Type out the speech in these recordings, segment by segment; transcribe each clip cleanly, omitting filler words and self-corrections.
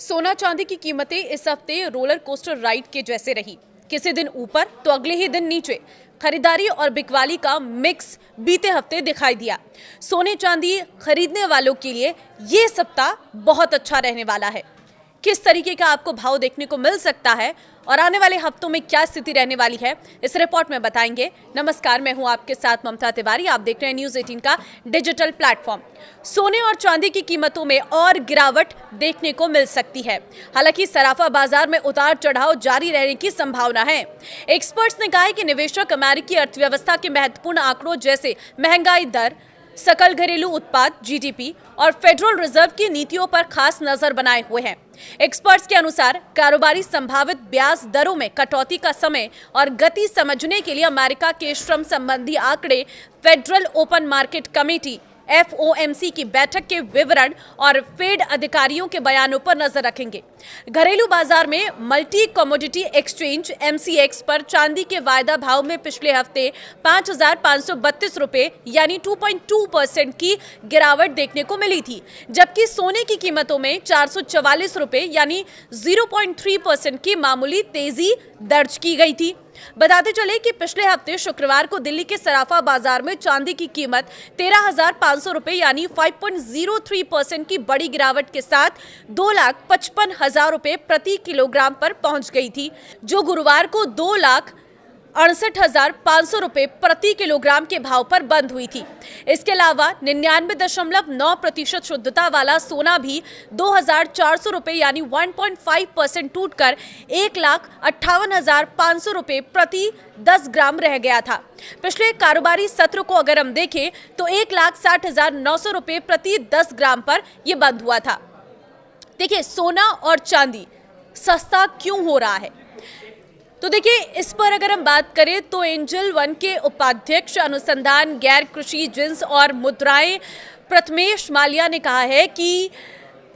सोना चांदी की कीमतें इस हफ्ते रोलर कोस्टर राइड के जैसे रही। किसी दिन ऊपर तो अगले ही दिन नीचे। खरीदारी और बिकवाली का मिक्स बीते हफ्ते दिखाई दिया। सोने चांदी खरीदने वालों के लिए ये सप्ताह बहुत अच्छा रहने वाला है। किस तरीके का आपको भाव देखने को मिल सकता है और आने वाले हफ्तों में क्या स्थिति रहने वाली है, इस रिपोर्ट में बताएंगे। नमस्कार, मैं हूं आपके साथ ममता तिवारी। आप देख रहे हैं न्यूज़ 18 का डिजिटल प्लेटफॉर्म। सोने और चांदी की कीमतों में और गिरावट देखने को मिल सकती है। हालांकि सराफा बाजार में उतार चढ़ाव जारी रहने की संभावना है। एक्सपर्ट्स ने कहा है कि निवेशक अमेरिकी अर्थव्यवस्था के महत्वपूर्ण आंकड़ों जैसे महंगाई दर, सकल घरेलू उत्पाद जीडीपी और फेडरल रिजर्व की नीतियों पर खास नजर बनाए हुए हैं। एक्सपर्ट्स के अनुसार कारोबारी संभावित ब्याज दरों में कटौती का समय और गति समझने के लिए अमेरिका के श्रम संबंधी आंकड़े, federal open market committee FOMC की बैठक के विवरण और फेड अधिकारियों के बयानों पर नजर रखेंगे। घरेलू बाजार में मल्टी कमोडिटी एक्सचेंज MCX पर चांदी के वायदा भाव में पिछले हफ्ते 5,532 रुपए यानी 2.2% की गिरावट देखने को मिली थी, जबकि सोने की कीमतों में 444 रुपए यानी 0.3% की मामूली तेजी दर्ज की गई थी। बताते चले कि पिछले हफ्ते शुक्रवार को दिल्ली के सराफा बाजार में चांदी की कीमत 13,500 रुपए यानी 5.03% की बड़ी गिरावट के साथ 2,55,000 रुपए प्रति किलोग्राम पर पहुंच गई थी, जो गुरुवार को 2,68,500 रुपए प्रति किलोग्राम के भाव पर बंद हुई थी। इसके अलावा 99.9% शुद्धता वाला सोना भी 2,400 रुपए यानी 1.5% टूटकर 1,58,500 रुपए प्रति 10 ग्राम रह गया था। पिछले कारोबारी सत्र को अगर हम देखें तो 1,60,900 रुपए प्रति 10 ग्राम पर यह बंद हुआ था। देखिए, सोना और चांदी सस्ता क्यों हो रहा है? तो देखिए, इस पर अगर हम बात करें तो एंजल वन के उपाध्यक्ष अनुसंधान गैर कृषि जिंस और मुद्राएं प्रथमेश माल्या ने कहा है कि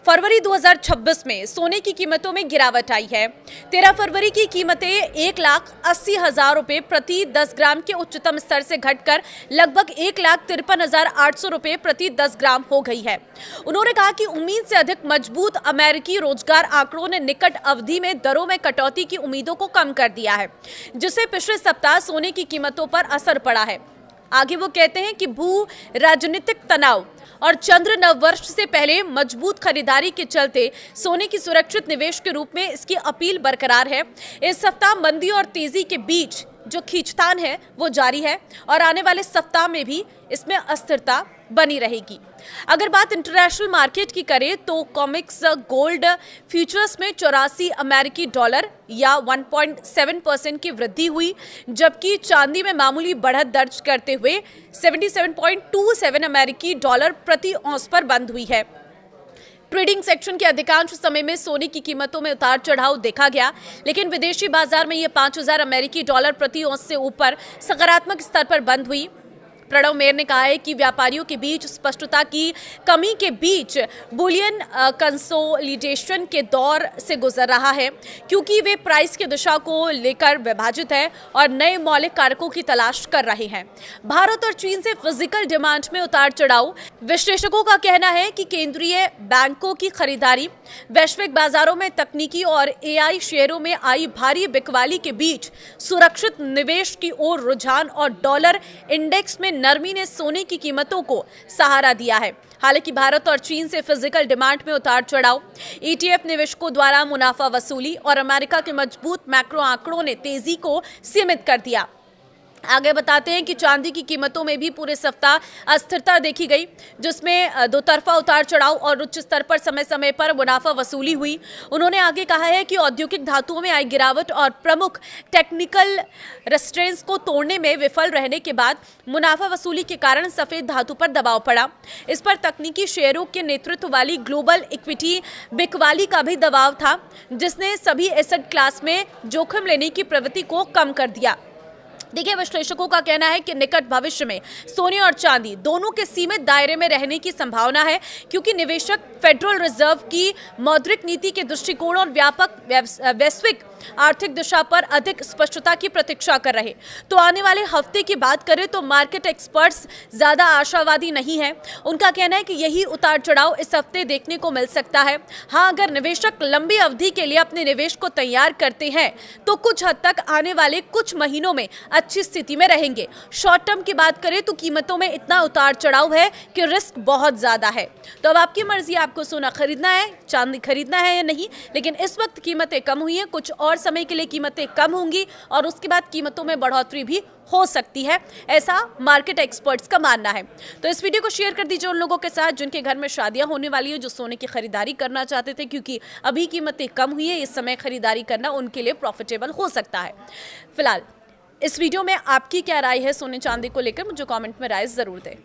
फरवरी 2026 में सोने की कीमतों में गिरावट आई है। 13 फरवरी की कीमतें 1,80,000 रुपए प्रति 10 ग्राम के उच्चतम स्तर से घटकर लगभग 1,53,800 रुपए प्रति 10 ग्राम हो गई है। उन्होंने कहा कि उम्मीद से अधिक मजबूत अमेरिकी रोजगार आंकड़ों ने निकट अवधि में दरों में कटौती की उम्मीदों को कम कर दिया है, जिससे पिछले सप्ताह सोने की कीमतों पर असर पड़ा है। आगे वो कहते हैं कि भू राजनीतिक तनाव और चंद्र नववर्ष से पहले मजबूत खरीदारी के चलते सोने की सुरक्षित निवेश के रूप में इसकी अपील बरकरार है। इस सप्ताह मंदी और तेजी के बीच जो खींचतान है वो जारी है और आने वाले सप्ताह में भी इसमें अस्थिरता बनी रहेगी। अगर बात इंटरनेशनल मार्केट की करें तो कॉमिक्स गोल्ड फ्यूचर्स में 84 अमेरिकी डॉलर या 1.7% की वृद्धि हुई, जबकि चांदी में मामूली बढ़त दर्ज करते हुए 77.27 अमेरिकी डॉलर प्रति औंस पर बंद हुई है। ट्रेडिंग सेक्शन के अधिकांश समय में सोने की कीमतों में उतार चढ़ाव देखा गया, लेकिन विदेशी बाजार में यह 5,000 अमेरिकी डॉलर प्रति औंस से ऊपर सकारात्मक स्तर पर बंद हुई। प्रणव मेयर ने कहा है कि व्यापारियों के बीच स्पष्टता की कमी के बीच बुलियन कंसोलिडेशन के दौर से गुजर रहा है, क्योंकि वे प्राइस की दिशा को लेकर विभाजित है और नए मौलिक कारकों की तलाश कर रहे हैं। भारत और चीन से फिजिकल डिमांड में उतार चढ़ाव। विश्लेषकों का कहना है कि केंद्रीय बैंकों की खरीदारी, वैश्विक बाजारों में तकनीकी और AI शेयरों में आई भारी बिकवाली के बीच सुरक्षित निवेश की ओर रुझान और डॉलर इंडेक्स में नरमी ने सोने की कीमतों को सहारा दिया है। हालांकि भारत और चीन से फिजिकल डिमांड में उतार चढ़ाव, ETF निवेशकों द्वारा मुनाफा वसूली और अमेरिका के मजबूत मैक्रो आंकड़ों ने तेजी को सीमित कर दिया। आगे बताते हैं कि चांदी की कीमतों में भी पूरे सप्ताह अस्थिरता देखी गई, जिसमें दो तरफा उतार चढ़ाव और उच्च स्तर पर समय समय पर मुनाफा वसूली हुई। उन्होंने आगे कहा है कि औद्योगिक धातुओं में आई गिरावट और प्रमुख टेक्निकल रेस्ट्रेंट्स को तोड़ने में विफल रहने के बाद मुनाफा वसूली के कारण सफेद धातु पर दबाव पड़ा। इस पर तकनीकी शेयरों के नेतृत्व वाली ग्लोबल इक्विटी बिकवाली का भी दबाव था, जिसने सभी एसेट क्लास में जोखिम लेने की प्रवृत्ति को कम कर दिया। देखिए, विश्लेषकों का कहना है कि निकट भविष्य में सोने और चांदी दोनों के सीमित दायरे में रहने की संभावना है, क्योंकि निवेशक फेडरल रिजर्व की मौद्रिक नीति के दृष्टिकोण और व्यापक वैश्विक आर्थिक दिशा पर अधिक स्पष्टता की प्रतीक्षा कर रहे। तो आने वाले हफ्ते की बात करें तो मार्केट एक्सपर्ट्स ज्यादा आशावादी नहीं है। उनका कहना है कि यही उतार चढ़ाव इस हफ्ते देखने को मिल सकता है। हाँ, अगर निवेशक लंबी अवधि के लिए अपने निवेश को तैयार करते हैं तो कुछ हद तक आने वाले कुछ महीनों में अच्छी स्थिति में रहेंगे। शॉर्ट टर्म की बात करें तो कीमतों में इतना उतार चढ़ाव है कि रिस्क बहुत ज्यादा है। तो अब आपकी मर्जी, आपको सोना खरीदना है, चांदी खरीदना है या नहीं। लेकिन इस वक्त कीमतें कम हुई हैं, कुछ और समय के लिए कीमतें कम होंगी और उसके बाद कीमतों में बढ़ोतरी भी हो सकती है, ऐसा मार्केट एक्सपर्ट्स का मानना है। तो इस वीडियो को शेयर कर दीजिए उन लोगों के साथ जिनके घर में शादियां होने वाली है, जो सोने की खरीदारी करना चाहते थे, क्योंकि अभी कीमतें कम हुई है। इस समय खरीदारी करना उनके लिए प्रॉफिटेबल हो सकता है। फिलहाल इस वीडियो में आपकी क्या राय है सोने चांदी को लेकर, मुझे कमेंट में राय जरूर दें।